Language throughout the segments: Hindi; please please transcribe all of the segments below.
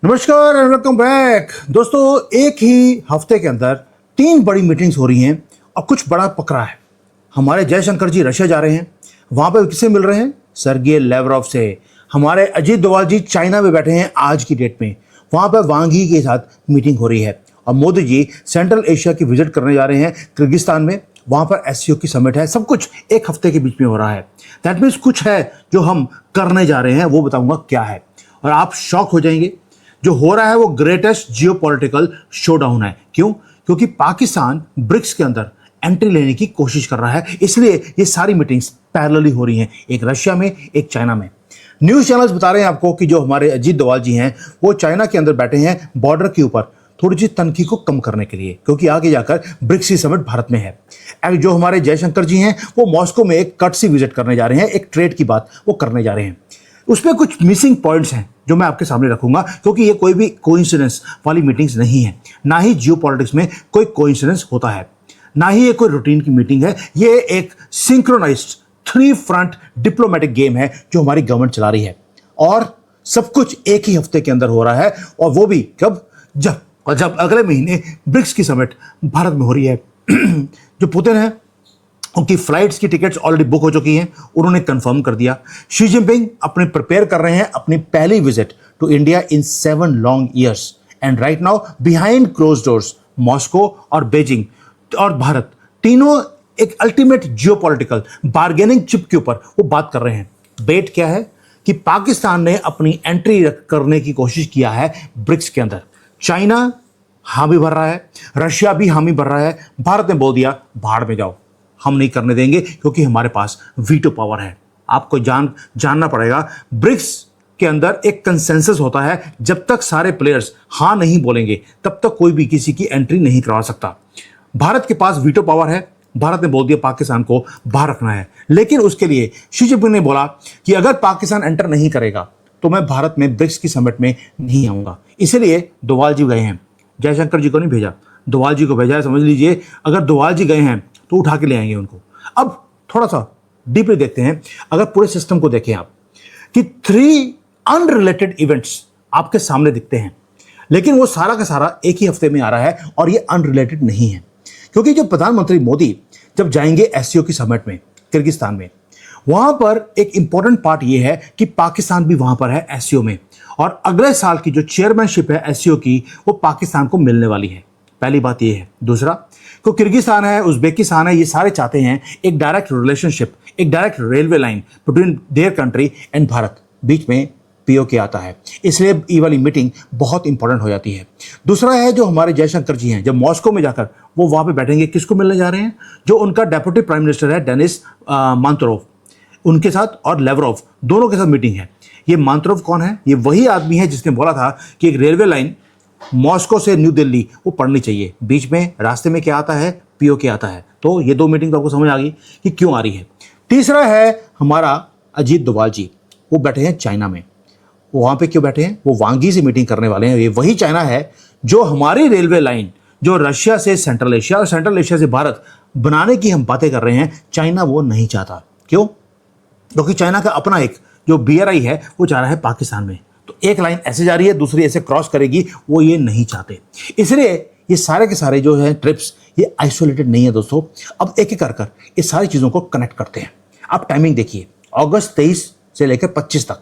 नमस्कार एंड वेलकम बैक दोस्तों। एक ही हफ्ते के अंदर 3 बड़ी मीटिंग्स हो रही हैं और कुछ बड़ा पकड़ा है। हमारे जयशंकर जी रशिया जा रहे हैं, वहां पर किससे मिल रहे हैं? सर्गेई लेवरोव से। हमारे अजीत डोभाल जी चाइना में बैठे हैं आज की डेट में, वहां पर वांग ही के साथ मीटिंग हो रही है। और मोदी जी सेंट्रल एशिया की विजिट करने जा रहे हैं किर्गिस्तान में, वहां पर एससीओ की समिट है। सब कुछ एक हफ्ते के बीच में हो रहा है। दैट मीन्स कुछ है जो हम करने जा रहे हैं, वो बताऊंगा क्या है और आप शॉक हो जाएंगे। जो हो रहा है वो ग्रेटेस्ट जियोपॉलिटिकल शोडाउन है। क्यों? क्योंकि पाकिस्तान ब्रिक्स के अंदर एंट्री लेने की कोशिश कर रहा है, इसलिए ये सारी मीटिंग्स पैरेलली हो रही हैं, एक रशिया में एक चाइना में। न्यूज चैनल्स बता रहे हैं आपको कि जो हमारे अजीत डोभाल जी हैं वो चाइना के अंदर बैठे हैं बॉर्डर के ऊपर थोड़ी सी तनखी को कम करने के लिए, क्योंकि आगे जाकर ब्रिक्स की समिट भारत में है। अब जो हमारे जयशंकर जी हैं वो मॉस्को में एक कट सी विजिट करने जा रहे हैं, एक ट्रेड की बात वो करने जा रहे हैं। उसमें कुछ मिसिंग पॉइंट्स हैं जो मैं आपके सामने रखूंगा, क्योंकि ये कोई भी कोइंसिडेंस वाली मीटिंग्स नहीं है। ना ही जियोपॉलिटिक्स में कोई कोइंसिडेंस होता है, ना ही ये कोई रूटीन की मीटिंग है। ये एक सिंक्रोनाइज्ड 3 फ्रंट डिप्लोमेटिक गेम है जो हमारी गवर्नमेंट चला रही है, और सब कुछ एक ही हफ्ते के अंदर हो रहा है। और वो भी कब? जब अगले महीने ब्रिक्स की समिट भारत में हो रही है। जो पुतिन है उनकी फ्लाइट्स की टिकट्स ऑलरेडी बुक हो चुकी हैं, उन्होंने कंफर्म कर दिया। शी जिनपिंग अपने प्रिपेयर कर रहे हैं अपनी पहली visit to India in 7 long years, and right now behind closed doors Moscow और बीजिंग और भारत तीनों एक अल्टीमेट जियोपॉलिटिकल बार्गेनिंग चिप के ऊपर वो बात कर रहे हैं। बेट क्या है कि पाकिस्तान ने अपनी एंट्री करने की कोशिश किया है ब्रिक्स के अंदर। चाइना हामी भर रहा है, रशिया भी हामी भर रहा है। भारत ने बोल दिया भाड़ में जाओ, हम नहीं करने देंगे, क्योंकि हमारे पास वीटो पावर है। आपको जानना पड़ेगा, ब्रिक्स के अंदर एक कंसेंसस होता है, जब तक सारे प्लेयर्स हाँ नहीं बोलेंगे तब तक कोई भी किसी की एंट्री नहीं करवा सकता। भारत के पास वीटो पावर है, भारत ने बोल दिया पाकिस्तान को बाहर रखना है। लेकिन उसके लिए शी जिनपिंग ने बोला कि अगर पाकिस्तान एंटर नहीं करेगा तो मैं भारत में ब्रिक्स की समिट में नहीं आऊंगा। इसलिए डोभाल जी गए हैं, जयशंकर जी को नहीं भेजा, डोभाल जी को भेजा है। समझ लीजिए, अगर डोभाल जी गए हैं तो उठा के ले आएंगे उनको। अब थोड़ा सा डीपली देखते हैं, अगर पूरे सिस्टम को देखें आप, कि 3 अनरिलेटेड इवेंट्स आपके सामने दिखते हैं, लेकिन वो सारा का सारा एक ही हफ्ते में आ रहा है और ये अनरिलेटेड नहीं है। क्योंकि जो प्रधानमंत्री मोदी जब जाएंगे एससीओ की समिट में किर्गिस्तान में, वहां पर एक इंपॉर्टेंट पार्ट ये है कि पाकिस्तान भी वहां पर है एससीओ में, और अगले साल की जो चेयरमैनशिप है एससीओ की वो पाकिस्तान को मिलने वाली है। पहली बात ये है। दूसरा, तो किर्गिस्तान है, उज्बेकिस्तान है, ये सारे चाहते हैं एक डायरेक्ट रिलेशनशिप, एक direct railway line between their country and Bharat. बीच में पीओके आता है, इसलिए ये वाली मीटिंग बहुत इंपॉर्टेंट हो जाती है। दूसरा है, जो हमारे जयशंकर जी हैं, जब मॉस्को में जाकर वो वहां पे बैठेंगे, किसको मिलने जा रहे हैं? जो उनका डेप्यूटी प्राइम मिनिस्टर है डेनिस मांतरोव, उनके साथ, और लेवरोव, दोनों के साथ मीटिंग है। ये मांतरोव कौन है? ये वही आदमी है जिसने बोला था कि एक रेलवे लाइन मॉस्को से न्यू दिल्ली वो पड़नी चाहिए। बीच में रास्ते में क्या आता है? पीओके आता है। तो ये 2 मीटिंग तो आपको समझ आ गई कि क्यों आ रही है। तीसरा है हमारा अजीत डोभाल जी, वो बैठे हैं चाइना में। वो वहां पे क्यों बैठे हैं? वो वांगी से मीटिंग करने वाले हैं। ये वही चाइना है जो हमारी रेलवे लाइन, जो रशिया से सेंट्रल एशिया और सेंट्रल एशिया से भारत बनाने की हम बातें कर रहे हैं, चाइना वो नहीं चाहता। क्यों? क्योंकि चाइना का अपना एक जो बीआरआई है वो चाह रहा है पाकिस्तान में, तो एक लाइन ऐसे जा रही है, दूसरी ऐसे क्रॉस करेगी, वो ये नहीं चाहते। इसलिए ये सारे के सारे जो है ट्रिप्स, ये आइसोलेटेड नहीं है दोस्तों। अब एक एक कर ये सारी चीज़ों को कनेक्ट करते हैं। आप टाइमिंग देखिए, अगस्त 23 से लेकर 25 तक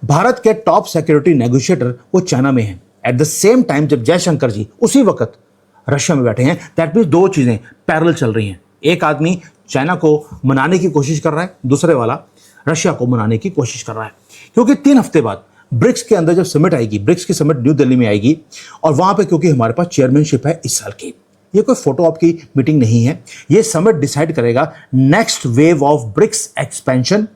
भारत के टॉप सिक्योरिटी नेगोशिएटर वो चाइना में हैं। एट द सेम टाइम जब जयशंकर जी उसी वक्त रशिया में बैठे हैं, दैट मीन्स 2 चीज़ें पैरेलल चल रही हैं। एक आदमी चाइना को मनाने की कोशिश कर रहा है, दूसरे वाला रशिया को मनाने की कोशिश कर रहा है। क्योंकि 3 हफ्ते बाद ब्रिक्स के अंदर जब समिट आएगी, ब्रिक्स की समिट न्यू दिल्ली में आएगी, और वहां पे क्योंकि हमारे पास चेयरमैनशिप है इस साल की, ये कोई फोटो ऑप की मीटिंग नहीं है। ये समिट डिसाइड करेगा next wave of BRICS expansion,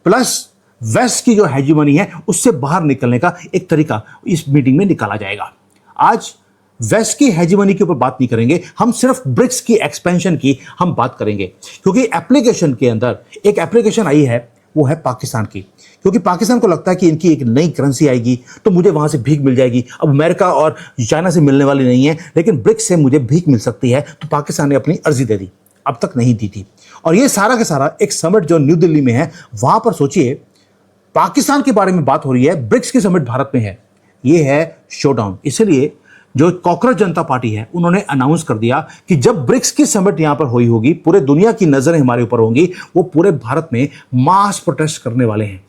plus West की जो हेजीमनी है उससे बाहर निकलने का एक तरीका इस मीटिंग में निकाला जाएगा। आज वेस्ट की हेजीमनी के ऊपर बात नहीं करेंगे, हम सिर्फ ब्रिक्स की एक्सपेंशन की हम बात करेंगे। क्योंकि एप्लीकेशन के अंदर एक एप्लीकेशन आई है, वो है पाकिस्तान की। क्योंकि पाकिस्तान को लगता है कि इनकी एक नई करेंसी आएगी तो मुझे वहां से भीख मिल जाएगी। अब अमेरिका और चाइना से मिलने वाली नहीं है, लेकिन ब्रिक्स से मुझे भीख मिल सकती है। तो पाकिस्तान ने अपनी अर्जी दे दी, अब तक नहीं दी थी। और ये सारा का सारा एक समिट जो न्यू दिल्ली में है, वहां पर सोचिए पाकिस्तान के बारे में बात हो रही है, ब्रिक्स की समिट भारत में है। ये है शोडाउन। इसलिए जो कॉकरोच जनता पार्टी है उन्होंने अनाउंस कर दिया कि जब ब्रिक्स की समिट यहां पर हुई होगी, पूरे दुनिया की नजरें हमारे ऊपर होंगी, वो पूरे भारत में मास प्रोटेस्ट करने वाले हैं।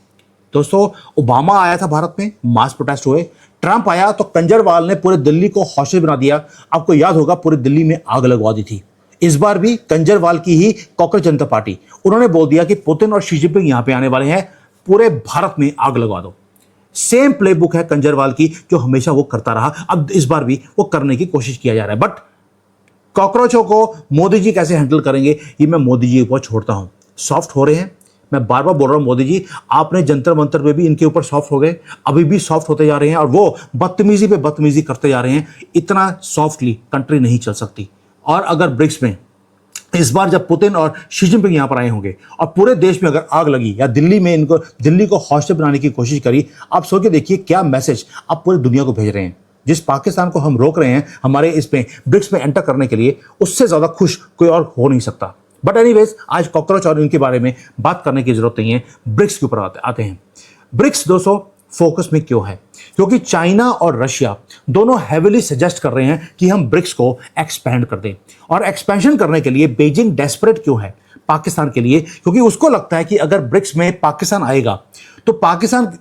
दोस्तों, ओबामा आया था भारत में, मास प्रोटेस्ट हुए। ट्रंप आया तो कंजरवाल ने पूरे दिल्ली को हॉस्टेज बना दिया। आपको याद होगा पूरी दिल्ली में आग लगवा दी थी। इस बार भी कंजरवाल की ही कॉकरोच जनता पार्टी, उन्होंने बोल दिया कि पुतिन और शी जिनपिंग यहां पे आने वाले हैं, पूरे भारत में आग लगवा दो। सेम प्लेबुक है कंजरवाल की, जो हमेशा वो करता रहा, अब इस बार भी वो करने की कोशिश किया जा रहा है। बट कॉकरोचों को मोदी जी कैसे हैंडल करेंगे, ये मैं मोदी जी के ऊपर छोड़ता हूं। सॉफ्ट हो रहे हैं, मैं बार बार बोल रहा हूं, मोदी जी आपने जंतर मंतर पे भी इनके ऊपर सॉफ्ट हो गए, अभी भी सॉफ्ट होते जा रहे हैं और वो बदतमीजी पे बदतमीजी करते जा रहे हैं। इतना सॉफ्टली कंट्री नहीं चल सकती। और अगर ब्रिक्स में इस बार जब पुतिन और शी जिनपिंग यहां पर आए होंगे और पूरे देश में अगर आग लगी या दिल्ली में इनको दिल्ली को हॉस्टेज बनाने की कोशिश करी, आप सोच के देखिए क्या मैसेज आप पूरी दुनिया को भेज रहे हैं। जिस पाकिस्तान को हम रोक रहे हैं हमारे इसमें ब्रिक्स में एंटर करने के लिए, उससे ज्यादा खुश कोई और हो नहीं सकता। बट एनीवेज, आज कॉकरोच और इनके बारे में बात करने की जरूरत नहीं है, ब्रिक्स के ऊपर आते हैं। ब्रिक्स दोस्तों फोकस में क्यों है? क्योंकि चाइना और रशिया दोनों हेविली सजेस्ट कर रहे हैं कि हम ब्रिक्स को एक्सपैंड कर दें। और एक्सपेंशन करने के लिए बीजिंग डेस्परेट क्यों है पाकिस्तान के लिए? क्योंकि उसको लगता है कि अगर ब्रिक्स में पाकिस्तान आएगा तो पाकिस्तान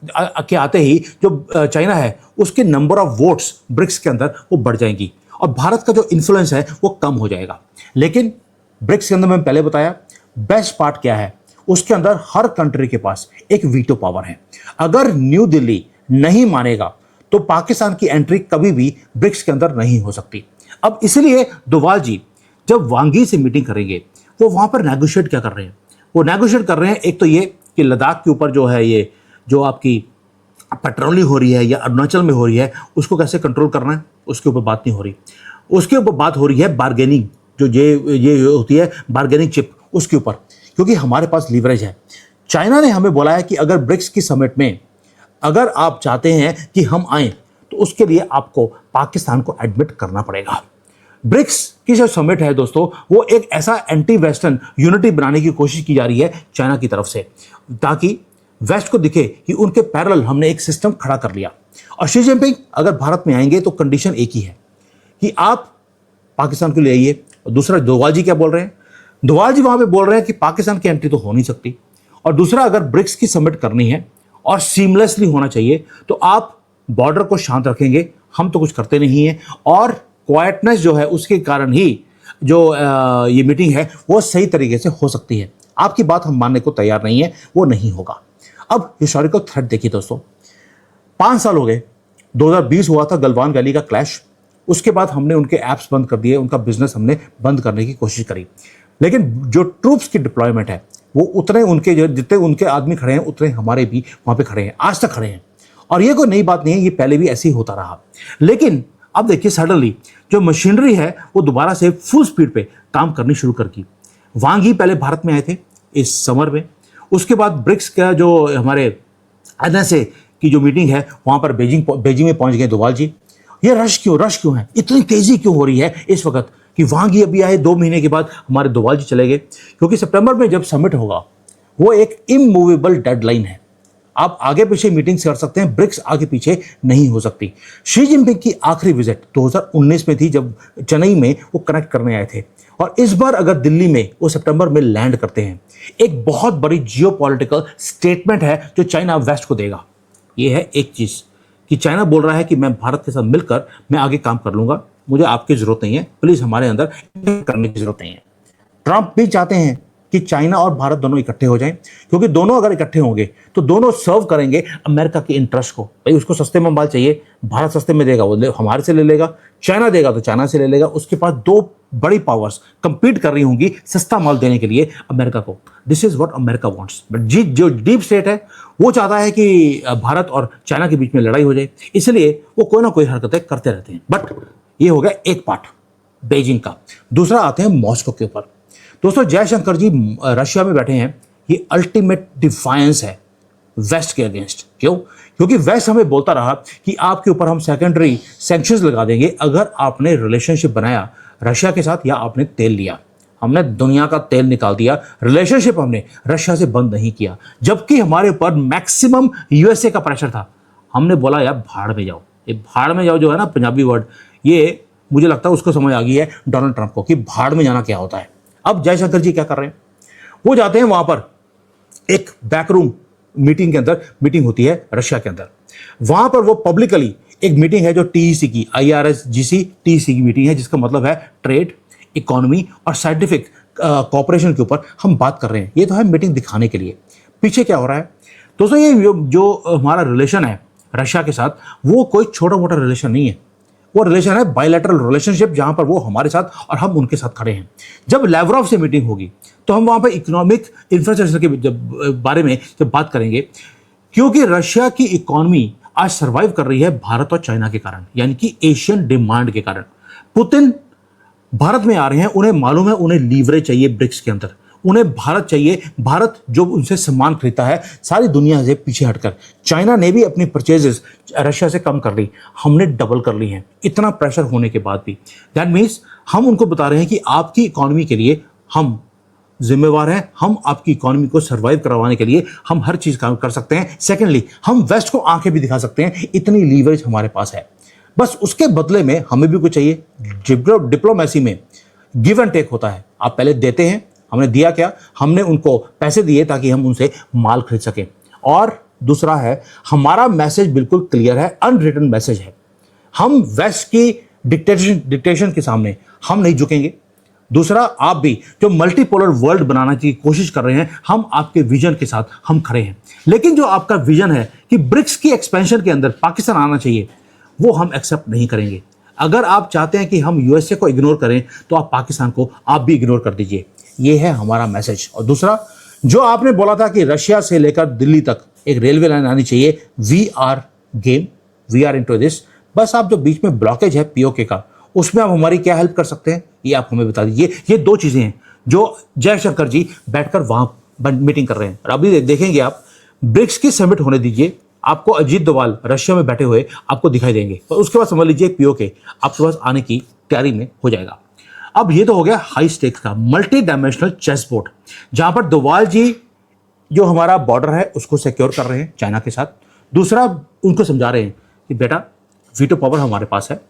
के आते ही जो चाइना है उसके नंबर ऑफ वोट्स ब्रिक्स के अंदर वो बढ़ जाएंगी और भारत का जो इन्फ्लुएंस है वो कम हो जाएगा। लेकिन ब्रिक्स के अंदर मैंने पहले बताया बेस्ट पार्ट क्या है, उसके अंदर हर कंट्री के पास एक वीटो पावर है। अगर न्यू दिल्ली नहीं मानेगा तो पाकिस्तान की एंट्री कभी भी ब्रिक्स के अंदर नहीं हो सकती। अब इसलिए डोवाल जी जब वांगी से मीटिंग करेंगे, वो वहां पर नेगोशिएट क्या कर रहे हैं? वो नेगोशिएट कर रहे हैं, एक तो ये कि लद्दाख के ऊपर जो है ये जो आपकी पेट्रोलिंग हो रही है या अरुणाचल में हो रही है, उसको कैसे कंट्रोल करना है, उसके ऊपर बात नहीं हो रही। उसके ऊपर बात हो रही है बार्गेनिंग, जो ये होती है बार्गेनिंग चिप, उसके ऊपर, क्योंकि हमारे पास लीवरेज है। चाइना ने हमें बोला है कि अगर ब्रिक्स की समिट में अगर आप चाहते हैं कि हम आए तो उसके लिए आपको पाकिस्तान को एडमिट करना पड़ेगा। ब्रिक्स की जो समिट है दोस्तों, वो एक ऐसा एंटी वेस्टर्न यूनिटी बनाने की कोशिश की जा रही है चाइना की तरफ से, ताकि वेस्ट को दिखे कि उनके पैरेलल हमने एक सिस्टम खड़ा कर लिया। और शी जिनपिंग अगर भारत में आएंगे तो कंडीशन एक ही है कि आप पाकिस्तान को ले आइए। और दूसरा, डोवाल जी क्या बोल रहे हैं? डोवाल जी वहां पे बोल रहे हैं कि पाकिस्तान की एंट्री तो हो नहीं सकती। और दूसरा, अगर ब्रिक्स की समिट करनी है और सीमलेसली होना चाहिए तो आप बॉर्डर को शांत रखेंगे, हम तो कुछ करते नहीं है, और क्वाइटनेस जो है उसके कारण ही जो ये मीटिंग है वो सही तरीके से हो सकती है। आपकी बात हम मानने को तैयार नहीं है, वो नहीं होगा। अब हिस्टोरिकल थ्रेड देखिए दोस्तों, 5 साल हो गए, 2020 हुआ था गलवान वैली का क्लैश, उसके बाद हमने उनके ऐप्स बंद कर दिए, उनका बिजनेस हमने बंद करने की कोशिश करी। लेकिन जो ट्रूप्स की डिप्लॉयमेंट है वो उतने उनके जितने उनके आदमी खड़े हैं उतने हमारे भी वहां पे खड़े हैं, आज तक खड़े हैं। और ये कोई नई बात नहीं है, ये पहले भी ऐसे ही होता रहा। लेकिन अब देखिए सडनली जो मशीनरी है वो दोबारा से फुल स्पीड पे काम करनी शुरू कर दी। वांग ही पहले भारत में आए थे इस समर में, उसके बाद ब्रिक्स का जो हमारे एनएसए की जो मीटिंग है वहां पर बेजिंग में पहुंच गए डोवाल जी। ये रश क्यों है, इतनी तेजी क्यों हो रही है इस वक्त कि वांग ही अभी आए, 2 महीने के बाद हमारे डोवाल जी चले गए? क्योंकि सितंबर में जब समिट होगा वो एक इमूवेबल डेडलाइन है। आप आगे पीछे मीटिंग्स कर सकते हैं, ब्रिक्स आगे पीछे नहीं हो सकती। शी जिनपिंग की आखिरी विजिट 2019 में थी, जब चेन्नई में वो कनेक्ट करने आए थे। और इस बार अगर दिल्ली में वो सितंबर में लैंड करते हैं, एक बहुत बड़ी जियोपॉलिटिकल स्टेटमेंट है जो चाइना वेस्ट को देगा। ये है एक चीज कि चाइना बोल रहा है कि मैं भारत के साथ मिलकर मैं आगे काम कर लूंगा, मुझे आपकी जरूरत नहीं है, प्लीज हमारे अंदर करने की जरूरत नहीं है। ट्रंप भी चाहते हैं कि चाइना और भारत दोनों इकट्ठे हो जाएं, क्योंकि दोनों अगर इकट्ठे होंगे तो दोनों सर्व करेंगे अमेरिका के इंटरेस्ट को। भाई उसको सस्ते में माल चाहिए, भारत सस्ते में देगा वो हमारे से ले लेगा, चाइना देगा तो चाइना से ले लेगा। उसके पास 2 बड़ी पावर्स कंपीट कर रही होंगी सस्ता माल देने के लिए अमेरिका को। This is what America wants. But जो डीप स्टेट है वो चाहता है कि भारत और चाइना के बीच में लड़ाई हो जाए, इसलिए वो कोई ना कोई हरकतें करते रहते हैं। बट ये हो गया एक पार्ट बेजिंग का। दूसरा आते हैं मॉस्को के ऊपर। दोस्तों जयशंकर जी रशिया में बैठे हैं, ये अल्टीमेट डिफायंस है वेस्ट के अगेंस्ट। क्यों? क्योंकि वेस्ट हमें बोलता रहा कि आपके ऊपर हम सेकेंडरी सैंक्शंस लगा देंगे अगर आपने रिलेशनशिप बनाया रशिया के साथ या आपने तेल लिया। हमने दुनिया का तेल निकाल दिया, रिलेशनशिप हमने रशिया से बंद नहीं किया, जबकि हमारे ऊपर मैक्सिमम यूएसए का प्रेशर था। हमने बोला यार भाड़ में जाओ, ये भाड़ में जाओ जो है ना पंजाबी वर्ड, ये मुझे लगता है उसको समझ आ गई है डोनाल्ड ट्रंप को कि भाड़ में जाना क्या होता है। अब जयशंकर जी क्या कर रहे हैं, वो जाते हैं वहां पर एक बैकरूम मीटिंग के अंदर, मीटिंग होती है रशिया के अंदर। वहां पर वो पब्लिकली एक मीटिंग है जो टीईसी की, IRSGC टीईसी की मीटिंग है, जिसका मतलब है ट्रेड, इकोनॉमी और साइंटिफिक कॉपरेशन के ऊपर हम बात कर रहे हैं। ये तो है मीटिंग दिखाने के लिए। पीछे क्या हो रहा है दोस्तों, ये जो हमारा रिलेशन है रशिया के साथ, वो कोई छोटा मोटा रिलेशन नहीं है। वो रिलेशन है बायलैटरल रिलेशनशिप, जहां पर वो हमारे साथ और हम उनके साथ खड़े हैं। जब लैवरोव से मीटिंग होगी तो हम वहां पर इकोनॉमिक इंफ्रास्ट्रक्चर के बारे में जब बात करेंगे, क्योंकि रशिया की इकोनॉमी आज सर्वाइव कर रही है भारत और चाइना के कारण, यानी कि एशियन डिमांड के कारण। पुतिन भारत में आ रहे हैं, उन्हें मालूम है उन्हें लीवरेज चाहिए ब्रिक्स के अंदर, उन्हें भारत चाहिए। भारत जो उनसे सामान खरीदता है सारी दुनिया से पीछे हटकर। चाइना ने भी अपनी परचेजेस रशिया से कम कर ली, हमने डबल कर ली हैं, इतना प्रेशर होने के बाद भी। दैट मीन्स हम उनको बता रहे हैं कि आपकी इकोनॉमी के लिए हम जिम्मेवार हैं, हम आपकी इकोनॉमी को सर्वाइव करवाने के लिए हम हर चीज़ काम कर सकते हैं। सेकेंडली, हम वेस्ट को आंखें भी दिखा सकते हैं, इतनी लीवरेज हमारे पास है। बस उसके बदले में हमें भी कुछ चाहिए। डिप्लोमेसी में गिव एंड टेक होता है, आप पहले देते हैं। हमने दिया क्या, हमने उनको पैसे दिए ताकि हम उनसे माल खरीद सकें। और दूसरा है, हमारा मैसेज बिल्कुल क्लियर है, अनरिटन मैसेज है। हम वेस्ट की डिक्टेशन के सामने हम नहीं झुकेंगे। दूसरा, आप भी जो मल्टीपोलर वर्ल्ड बनाना की कोशिश कर रहे हैं, हम आपके विजन के साथ हम खड़े हैं। लेकिन जो आपका विजन है कि ब्रिक्स की एक्सपेंशन के अंदर पाकिस्तान आना चाहिए, वो हम एक्सेप्ट नहीं करेंगे। अगर आप चाहते हैं कि हम यूएसए को इग्नोर करें, तो आप पाकिस्तान को आप भी इग्नोर कर दीजिए। ये है हमारा मैसेज। और दूसरा, जो आपने बोला था कि रशिया से लेकर दिल्ली तक एक रेलवे लाइन आनी चाहिए, we are game, we are into this. बस आप जो बीच में ब्लॉकेज है पीओके का, उसमें आप हमारी क्या हेल्प कर सकते हैं, ये आप हमें बता दीजिए। ये दो चीज़ें हैं जो जयशंकर जी बैठकर वहाँ मीटिंग कर रहे हैं। और अभी देखेंगे आप, ब्रिक्स की समिट होने दीजिए, आपको अजीत डोभाल रशिया में बैठे हुए आपको दिखाई देंगे। और उसके बाद समझ लीजिए पीओके आपके पास आने की तैयारी में हो जाएगा। अब ये तो हो गया हाई स्टेक्स का मल्टी डायमेंशनल चेस बोर्ड, जहां पर डोभाल जी जो हमारा बॉर्डर है उसको सिक्योर कर रहे हैं चाइना के साथ। दूसरा, उनको समझा रहे हैं कि बेटा वीटो पावर हमारे पास है,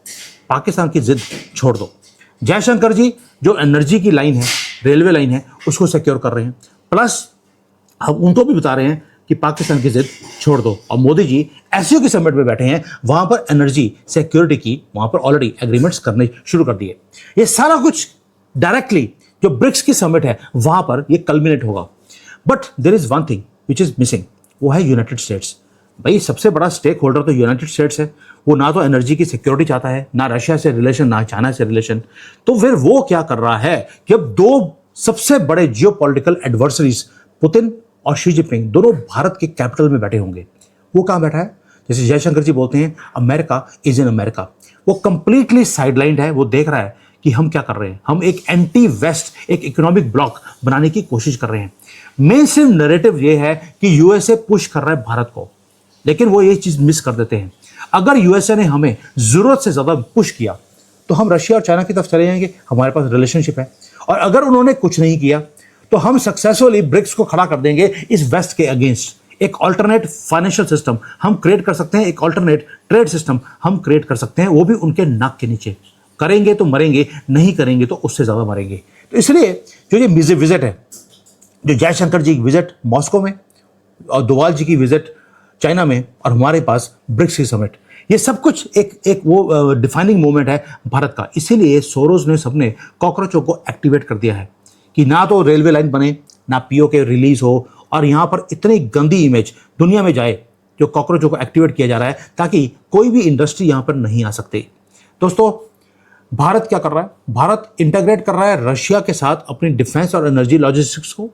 पाकिस्तान की जिद छोड़ दो। जयशंकर जी जो एनर्जी की लाइन है, रेलवे लाइन है, उसको सिक्योर कर रहे हैं। प्लस हम उनको भी बता रहे हैं कि पाकिस्तान की जिद छोड़ दो। और मोदी जी एससीओ की समिट में बैठे हैं, वहां पर एनर्जी सिक्योरिटी की वहां पर ऑलरेडी एग्रीमेंट्स करने शुरू कर दिए। ये सारा कुछ डायरेक्टली जो ब्रिक्स की समिट है वहां पर ये कल्मिनेट होगा। But there is one thing which is missing, वो है यूनाइटेड स्टेट्स। भाई सबसे बड़ा स्टेक होल्डर तो यूनाइटेड स्टेट्स है। वो ना तो एनर्जी की सिक्योरिटी चाहता है, ना रशिया से रिलेशन, ना चाइना से रिलेशन। तो फिर वो क्या कर रहा है कि अब दो सबसे बड़े जियोपॉलिटिकल एडवर्सरीज पुतिन और शी जिनपिंग दोनों भारत के कैपिटल में बैठे होंगे। वो कहाँ बैठा है, जैसे जयशंकर जी बोलते हैं, अमेरिका इज इन अमेरिका। वो कंप्लीटली साइडलाइंड है, वो देख रहा है कि हम क्या कर रहे हैं। हम एक एंटी वेस्ट, एक इकोनॉमिक ब्लॉक बनाने की कोशिश कर रहे हैं। मेन स्ट्रीम नैरेटिव ये है कि यूएसए पुश कर रहा है भारत को, लेकिन वो ये चीज मिस कर देते हैं। अगर यूएसए ने हमें जरूरत से ज्यादा पुश किया तो हम रशिया और चाइना की तरफ चले जाएंगे, हमारे पास रिलेशनशिप है। और अगर उन्होंने कुछ नहीं किया तो हम सक्सेसफुली ब्रिक्स को खड़ा कर देंगे इस वेस्ट के अगेंस्ट। एक ऑल्टरनेट फाइनेंशियल सिस्टम हम क्रिएट कर सकते हैं, एक ऑल्टरनेट ट्रेड सिस्टम हम क्रिएट कर सकते हैं, वो भी उनके नाक के नीचे। करेंगे तो मरेंगे, नहीं करेंगे तो उससे ज्यादा मरेंगे। तो इसलिए जो ये विजिट है, जो जयशंकर जी की विजिट मॉस्को में और डोभाल जी की विजिट चाइना में, और हमारे पास ब्रिक्स की समिट, ये सब कुछ एक वो डिफाइनिंग मोमेंट है भारत का। इसीलिए सोरोस ने सबने कॉकरोचों को एक्टिवेट कर दिया है कि ना तो रेलवे लाइन बने, ना पीओके रिलीज हो, और यहाँ पर इतनी गंदी इमेज दुनिया में जाए जो कॉकरोचों को एक्टिवेट किया जा रहा है, ताकि कोई भी इंडस्ट्री यहाँ पर नहीं आ सकती। दोस्तों, भारत क्या कर रहा है, भारत इंटीग्रेट कर रहा है रशिया के साथ अपनी डिफेंस और एनर्जी लॉजिस्टिक्स को।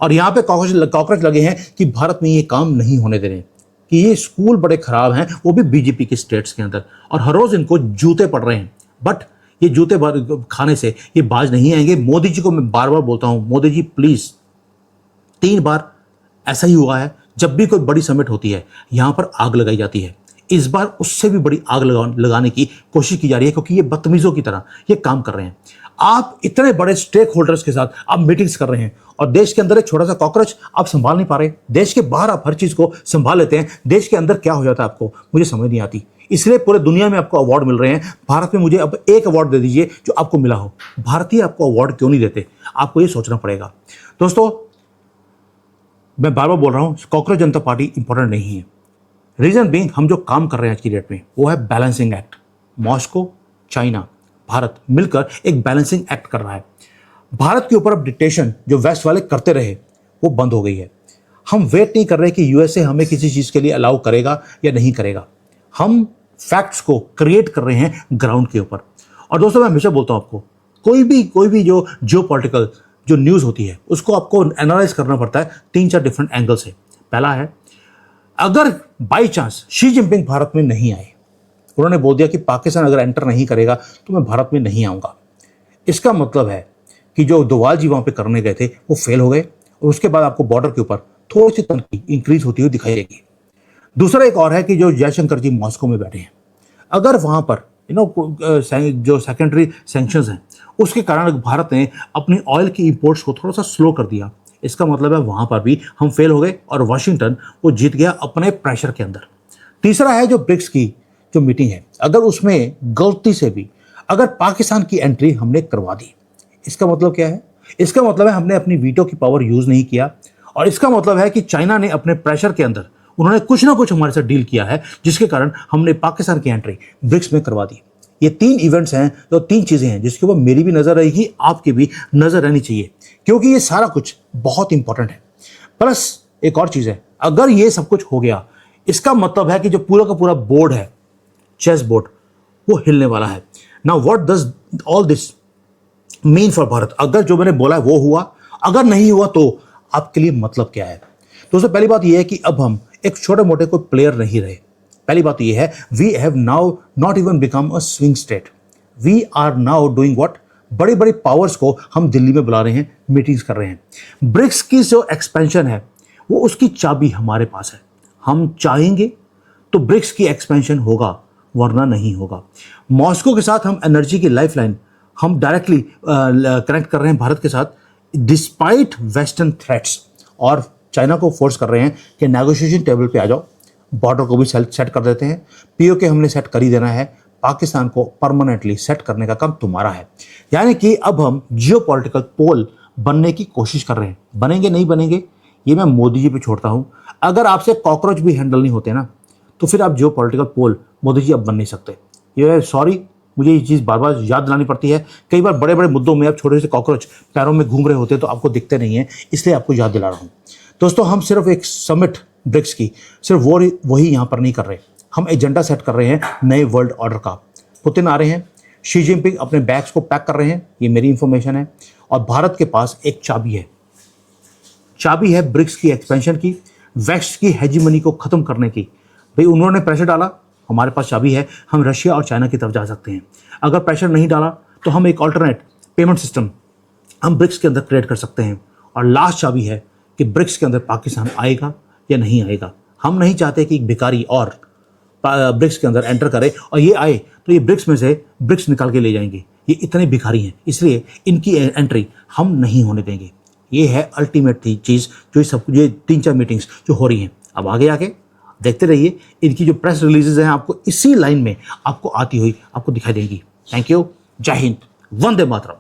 और यहाँ पे कॉकरोच लगे हैं कि भारत में ये काम नहीं होने दे रहे, कि ये स्कूल बड़े खराब हैं, वो भी बीजेपी के स्टेट्स के अंदर, और हर रोज इनको जूते पड़ रहे हैं। बट ये जूते खाने से ये बाज नहीं आएंगे। मोदी जी को मैं बार बार बोलता हूं, मोदी जी प्लीज, 3 बार ऐसा ही हुआ है जब भी कोई बड़ी समिट होती है यहां पर आग लगाई जाती है। इस बार उससे भी बड़ी आग लगाने की कोशिश की जा रही है, क्योंकि ये बदतमीजों की तरह ये काम कर रहे हैं। आप इतने बड़े स्टेक होल्डर्स के साथ आप मीटिंग्स कर रहे हैं, और देश के अंदर एक छोटा सा कॉकरोच आप संभाल नहीं पा रहे। देश के बाहर आप हर चीज को संभाल लेते हैं, देश के अंदर क्या हो जाता है आपको मुझे समझ नहीं आती। इसलिए पूरे दुनिया में आपको अवार्ड मिल रहे हैं। भारत में मुझे अब एक अवार्ड दे दीजिए जो आपको मिला हो। भारतीय आपको अवार्ड क्यों नहीं देते, आपको ये सोचना पड़ेगा। दोस्तों, मैं बार बार बोल रहा हूं, कॉकरोच जनता पार्टी इंपॉर्टेंट नहीं है। रीजन बीइंग, हम जो काम कर रहे हैं आज की डेट में वो है balancing act. Moscow, China, Bharat मिलकर एक बैलेंसिंग एक्ट कर रहा है। भारत के ऊपर अब डिक्टेशन जो वेस्ट वाले करते रहे वो बंद हो गई है। हम वेट नहीं कर रहे कि यूएसए हमें किसी चीज के लिए अलाउ करेगा या नहीं करेगा। हम फैक्ट्स को क्रिएट कर रहे हैं ग्राउंड के ऊपर। और दोस्तों, मैं हमेशा बोलता हूं आपको, कोई भी जो जियोपॉलिटिकल जो न्यूज़ होती है उसको आपको एनालाइज करना पड़ता है 3-4 डिफरेंट एंगल से। पहला है, अगर by chance Xi Jinping Bharat में नहीं आए, उन्होंने बोल दिया कि पाकिस्तान अगर एंटर नहीं करेगा तो मैं भारत में नहीं आऊँगा, इसका मतलब है कि जो डोवाल जी वहाँ पे करने गए थे वो फेल हो गए और उसके बाद आपको बॉर्डर के ऊपर थोड़ी सी तनकी इंक्रीज होती हुई दिखाई देगी। दूसरा एक और है कि जो जयशंकर जी मॉस्को में बैठे हैं, अगर वहाँ पर जो सेकेंडरी सैंक्शंस हैं उसके कारण भारत ने अपनी ऑयल की इंपोर्ट्स को थोड़ा सा स्लो कर दिया, इसका मतलब है वहाँ पर भी हम फेल हो गए और वाशिंगटन वो जीत गया अपने प्रेशर के अंदर। तीसरा है जो ब्रिक्स की जो मीटिंग है, अगर उसमें गलती से भी अगर पाकिस्तान की एंट्री हमने करवा दी, इसका मतलब क्या है? इसका मतलब है हमने अपनी वीटो की पावर यूज नहीं किया और इसका मतलब है कि चाइना ने अपने प्रेशर के अंदर उन्होंने कुछ ना कुछ हमारे साथ डील किया है जिसके कारण हमने पाकिस्तान की एंट्री ब्रिक्स में करवा दी। ये 3 इवेंट्स हैं, तो 3 चीजें हैं जिसके ऊपर मेरी भी नजर रहेगी, आपकी भी नजर रहनी चाहिए, क्योंकि ये सारा कुछ बहुत इंपॉर्टेंट है। प्लस एक और चीज है, अगर ये सब कुछ हो गया इसका मतलब है कि जो पूरा का पूरा बोर्ड है, चेस बोर्ड, वो हिलने वाला है। Now what does all this mean for Bharat? अगर जो मैंने बोला है वो हुआ, अगर नहीं हुआ तो आपके लिए मतलब क्या है? दोस्तों, पहली बात यह है कि अब हम एक छोटे मोटे कोई प्लेयर नहीं रहे। पहली बात यह है, we have now not even become a swing state, we are now doing what? बड़ी बड़ी पावर्स को हम दिल्ली में बुला रहे हैं, मीटिंग्स कर रहे हैं। ब्रिक्स की जो एक्सपेंशन है वो उसकी चाबी हमारे पास है। हम चाहेंगे तो ब्रिक्स की एक्सपेंशन होगा, वरना नहीं होगा। मॉस्को के साथ हम एनर्जी की लाइफलाइन हम डायरेक्टली कनेक्ट कर रहे हैं भारत के साथ, डिस्पाइट वेस्टर्न थ्रेट्स, और चाइना को फोर्स कर रहे हैं कि नेगोशिएशन टेबल पे आ जाओ, बॉर्डर को भी सेट कर देते हैं। पीओके हमने सेट कर ही देना है, पाकिस्तान को परमानेंटली सेट करने का काम तुम्हारा है। यानी कि अब हम जियोपॉलिटिकल पोल बनने की कोशिश कर रहे हैं। बनेंगे नहीं बनेंगे ये मैं मोदी जी पे छोड़ता हूं। अगर आपसे कॉकरोच भी हैंडल नहीं होते ना, तो फिर आप जियोपॉलिटिकल पोल मोदी जी अब बन नहीं सकते। ये सॉरी, मुझे ये चीज़ बार बार याद दिलानी पड़ती है। कई बार बड़े बड़े मुद्दों में आप छोटे से कॉकरोच पैरों में घूम रहे होते हैं तो आपको दिखते नहीं है, इसलिए आपको याद दिला रहा हूँ। दोस्तों, हम सिर्फ एक समिट ब्रिक्स की सिर्फ वही यहाँ पर नहीं कर रहे, हम एजेंडा सेट कर रहे हैं नए वर्ल्ड ऑर्डर का। पुतिन आ रहे हैं, शी जिनपिंग अपने बैग्स को पैक कर रहे हैं, ये मेरी इंफॉर्मेशन है। और भारत के पास एक चाबी है ब्रिक्स की एक्सपेंशन की, वेस्ट की हेजीमनी को खत्म करने की। भाई, उन्होंने प्रेशर डाला, हमारे पास चाबी है, हम रशिया और चाइना की तरफ जा सकते हैं। अगर प्रेशर नहीं डाला तो हम एक अल्टरनेट पेमेंट सिस्टम हम ब्रिक्स के अंदर क्रिएट कर सकते हैं। और लास्ट चाबी है कि ब्रिक्स के अंदर पाकिस्तान आएगा या नहीं आएगा। हम नहीं चाहते कि एक भिखारी और ब्रिक्स के अंदर एंटर करे और ये आए तो ये ब्रिक्स में से ब्रिक्स निकाल के ले जाएंगे। ये इतने भिखारी हैं, इसलिए इनकी एंट्री हम नहीं होने देंगे। ये है अल्टीमेट चीज़ जो ये 3-4 मीटिंग्स जो हो रही हैं। अब आगे देखते रहिए, इनकी जो प्रेस रिलीजेज हैं आपको इसी लाइन में आपको आती हुई आपको दिखाई देंगी। थैंक यू, जय हिंद, वंदे मातरम।